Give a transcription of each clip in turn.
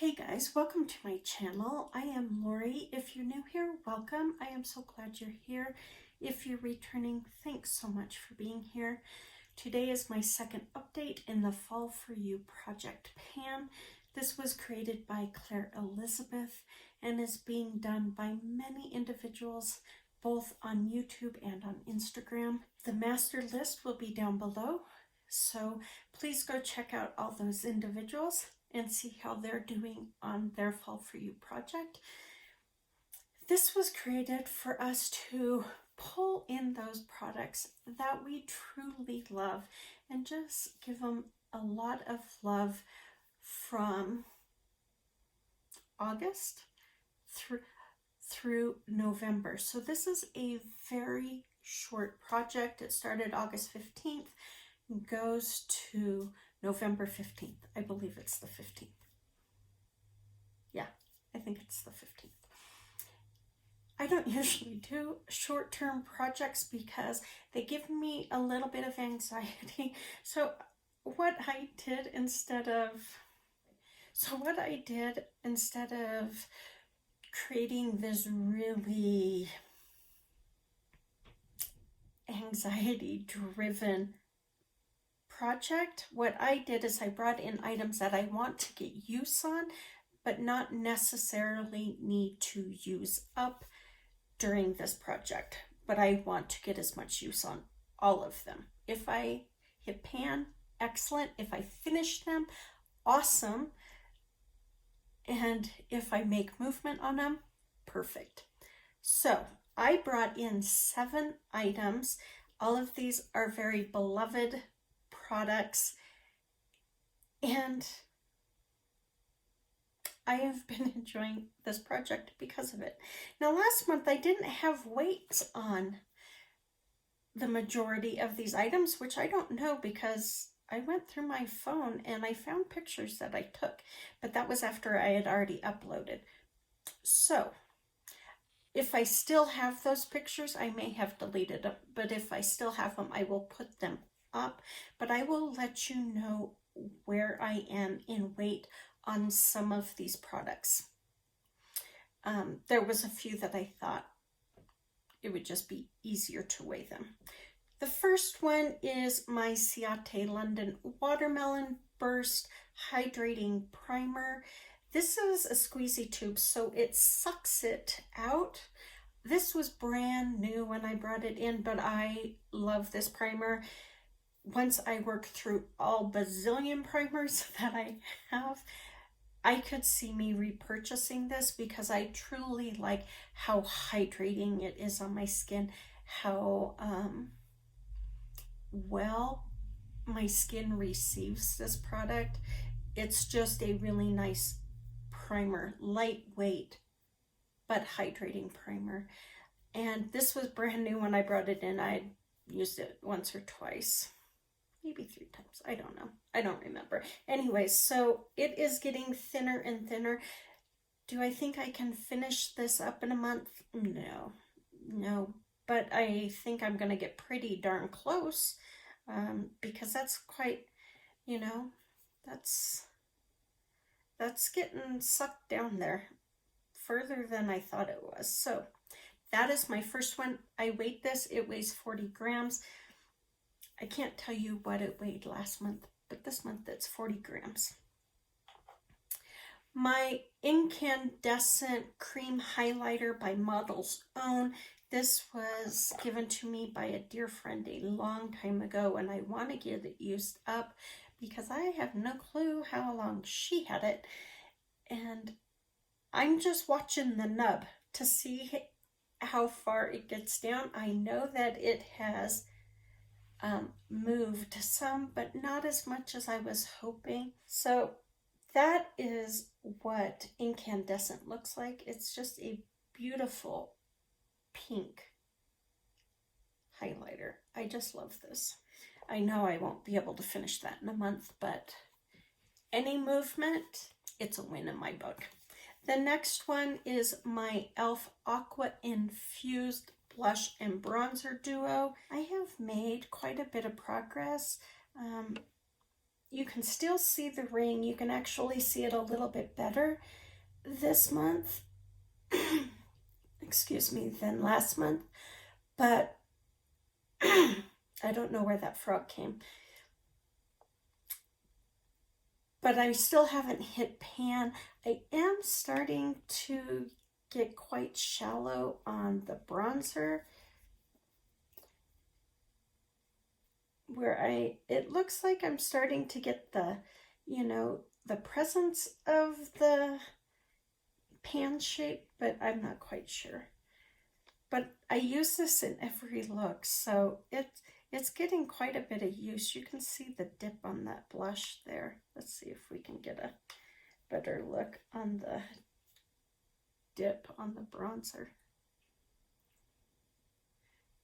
Hey guys, welcome to my channel. I am Lori. If you're new here, welcome. I am so glad you're here. If you're returning, thanks so much for being here. Today is my second update in the Fall For You project pan. This was created by Claire Elizabeth and is being done by many individuals, both on YouTube and on Instagram. The master list will be down below, so please go check out all those individuals and see how they're doing on their Fall For You project. This was created for us to pull in those products that we truly love and just give them a lot of love from August through November. So this is a very short project. It started August 15th and goes to November 15th. I believe it's the 15th. Yeah, I think it's the 15th. I don't usually do short-term projects because they give me a little bit of anxiety. So what I did instead of creating this really anxiety-driven project, what I did is I brought in items that I want to get use on, but not necessarily need to use up during this project. But I want to get as much use on all of them. If I hit pan, excellent. If I finish them, awesome. And if I make movement on them, perfect. So I brought in 7 items. All of these are very beloved products, and I have been enjoying this project because of it. Now, last month I didn't have weights on the majority of these items, which I don't know because I went through my phone and I found pictures that I took, but that was after I had already uploaded. So if I still have those pictures, I may have deleted them, but if I still have them, I will put them up, but I will let you know where I am in weight on some of these products. There was a few that I thought it would just be easier to weigh them. The first one is my Ciate London Watermelon Burst Hydrating Primer. This is a squeezy tube, so it sucks it out. This was brand new when I brought it in, but I love this primer. Once I work through all bazillion primers that I have, I could see me repurchasing this because I truly like how hydrating it is on my skin, how well my skin receives this product. It's just a really nice primer, lightweight but hydrating primer. And this was brand new when I brought it in. I used it once or twice, maybe 3 times. I don't know. I don't remember. Anyways, so it is getting thinner and thinner. Do I think I can finish this up in a month? No. But I think I'm going to get pretty darn close because that's quite, that's getting sucked down there further than I thought it was. So that is my first one. I weighed this. It weighs 40 grams. I can't tell you what it weighed last month, but this month it's 40 grams. My Incandescent Cream Highlighter by Model's Own. This was given to me by a dear friend a long time ago, and I want to get it used up because I have no clue how long she had it. And I'm just watching the nub to see how far it gets down. I know that it has moved some, but not as much as I was hoping. So that is what Incandescent looks like. It's just a beautiful pink highlighter. I just love this. I know I won't be able to finish that in a month, but any movement, it's a win in my book. The next one is my e.l.f. Aqua Infused Blush and Bronzer Duo. I have made quite a bit of progress. you can still see the ring. You can actually see it a little bit better this month, excuse me, than last month. But I don't know where that frog came. But I still haven't hit pan. I am starting to get quite shallow on the bronzer, where it looks like I'm starting to get the, you know, the presence of the pan shape, but I'm not quite sure. But I use this in every look, so it's getting quite a bit of use. You can see the dip on that blush there. Let's see if we can get a better look on the dip on the bronzer.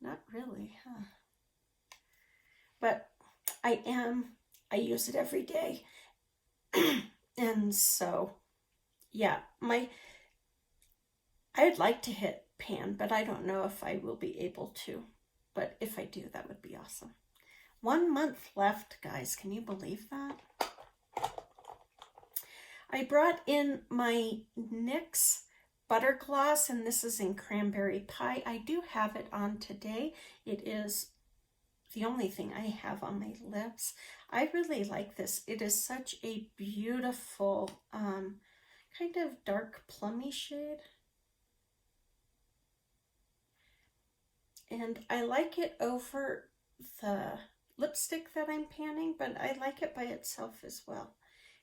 Not really, huh? But I use it every day. And so, yeah, I'd like to hit pan, but I don't know if I will be able to. But if I do, that would be awesome. 1 month left, guys. Can you believe that? I brought in my NYX Butter Gloss, and this is in Cranberry Pie. I do have it on today. It is the only thing I have on my lips. I really like this. It is such a beautiful kind of dark plummy shade. And I like it over the lipstick that I'm panning, but I like it by itself as well.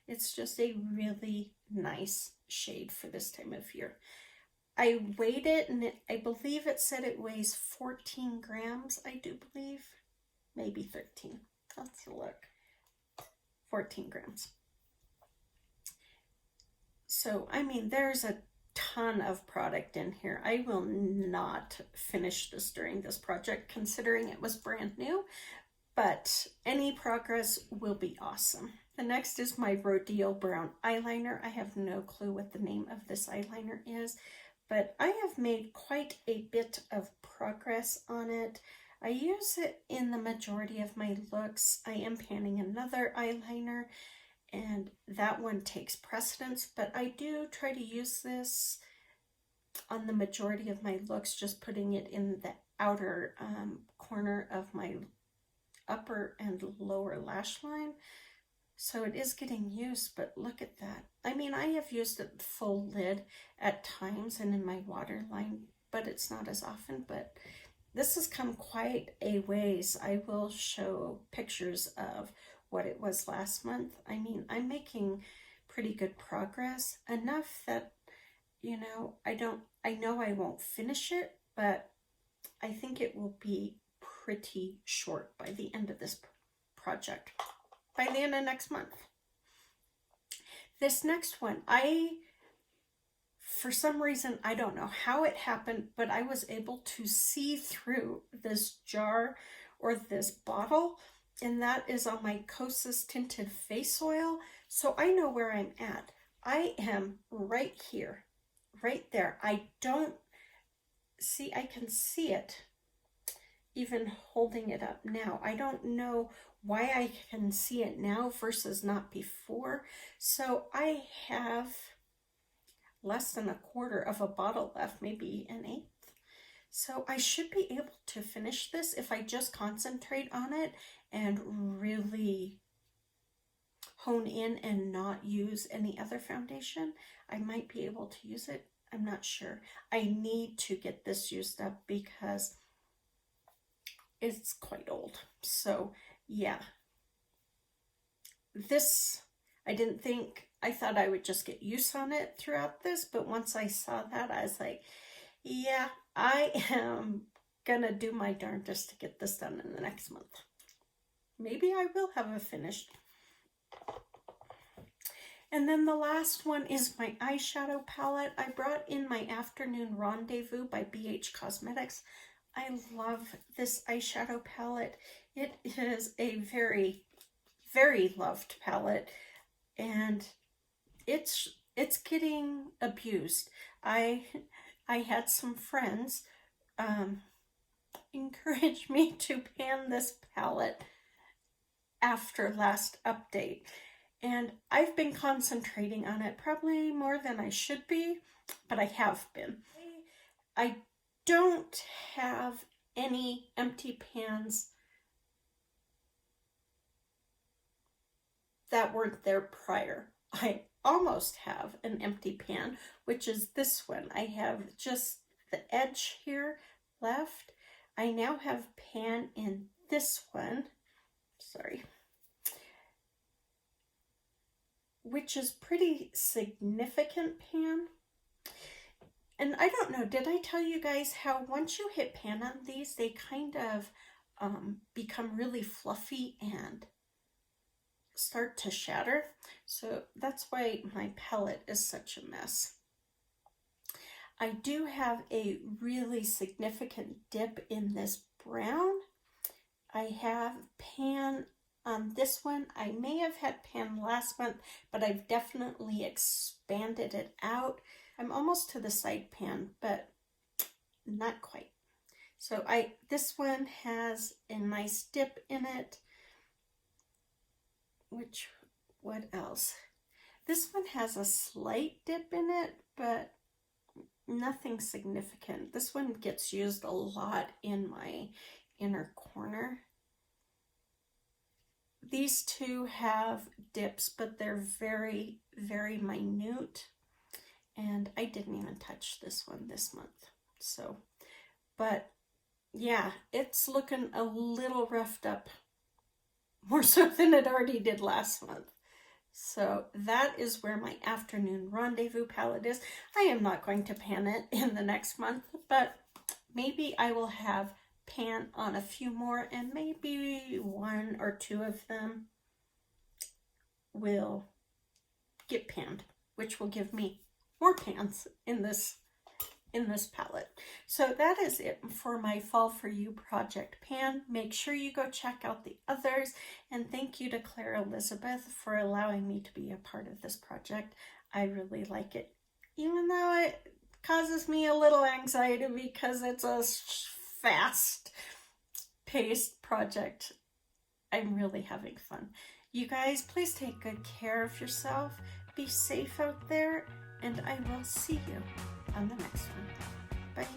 It's just a really nice shade for this time of year. I weighed it, and I believe it said it weighs 14 grams, I do believe. Maybe 13. Let's look. 14 grams. So, I mean, there's a ton of product in here. I will not finish this during this project, considering it was brand new, but any progress will be awesome. The next is my Rodial Brown Eyeliner. I have no clue what the name of this eyeliner is, but I have made quite a bit of progress on it. I use it in the majority of my looks. I am panning another eyeliner, and that one takes precedence, but I do try to use this on the majority of my looks, just putting it in the outer corner of my upper and lower lash line. So it is getting used, but look at that. I mean, I have used it full lid at times and in my waterline, but it's not as often. But this has come quite a ways. I will show pictures of what it was last month. I mean, I'm making pretty good progress, enough that, you know, I know I won't finish it, but I think it will be pretty short by the end of this project, by the end of next month. This next one, for some reason, I don't know how it happened, but I was able to see through this jar or this bottle, and that is on my Kosas Tinted Face Oil. So I know where I'm at. I am right here, right there. I don't see, I can see it even holding it up now. I don't know why I can see it now versus not before. So I have less than a quarter of a bottle left, maybe an eighth. So I should be able to finish this if I just concentrate on it and really hone in and not use any other foundation. I might be able to use it. I'm not sure. I need to get this used up because it's quite old. So yeah, this, I thought I would just get use on it throughout this, but once I saw that, I was like, yeah, I am gonna do my darndest to get this done in the next month. Maybe I will have it finished. And then the last one is my eyeshadow palette. I brought in my Afternoon Rendezvous by BH Cosmetics. I love this eyeshadow palette. It is a very, very loved palette, and it's getting abused. I had some friends encourage me to pan this palette after last update. And I've been concentrating on it probably more than I should be, but I have been. I don't have any empty pans that weren't there prior. I almost have an empty pan, which is this one. I have just the edge here left. I now have pan in this one, sorry, which is pretty significant pan. And I don't know, did I tell you guys how once you hit pan on these, they kind of become really fluffy and start to shatter? So that's why my palette is such a mess. I do have a really significant dip in this brown. I have pan on this one. I may have had pan last month, but I've definitely expanded it out. I'm almost to the side pan, but not quite. So this one has a nice dip in it. What else? This one has a slight dip in it, but nothing significant. This one gets used a lot in my inner corner. These two have dips, but they're very, very minute. And I didn't even touch this one this month. So, but yeah, it's looking a little roughed up, more so than it already did last month. So that is where my Afternoon Rendezvous palette is. I am not going to pan it in the next month, but maybe I will have pan on a few more, and maybe 1 or 2 of them will get panned, which will give me more pans in this palette. So that is it for my Fall For You project pan. Make sure you go check out the others, and thank you to Claire Elizabeth for allowing me to be a part of this project. I really like it, even though it causes me a little anxiety because it's a fast-paced project. I'm really having fun. You guys, please take good care of yourself. Be safe out there, and I will see you on the next one. Bye.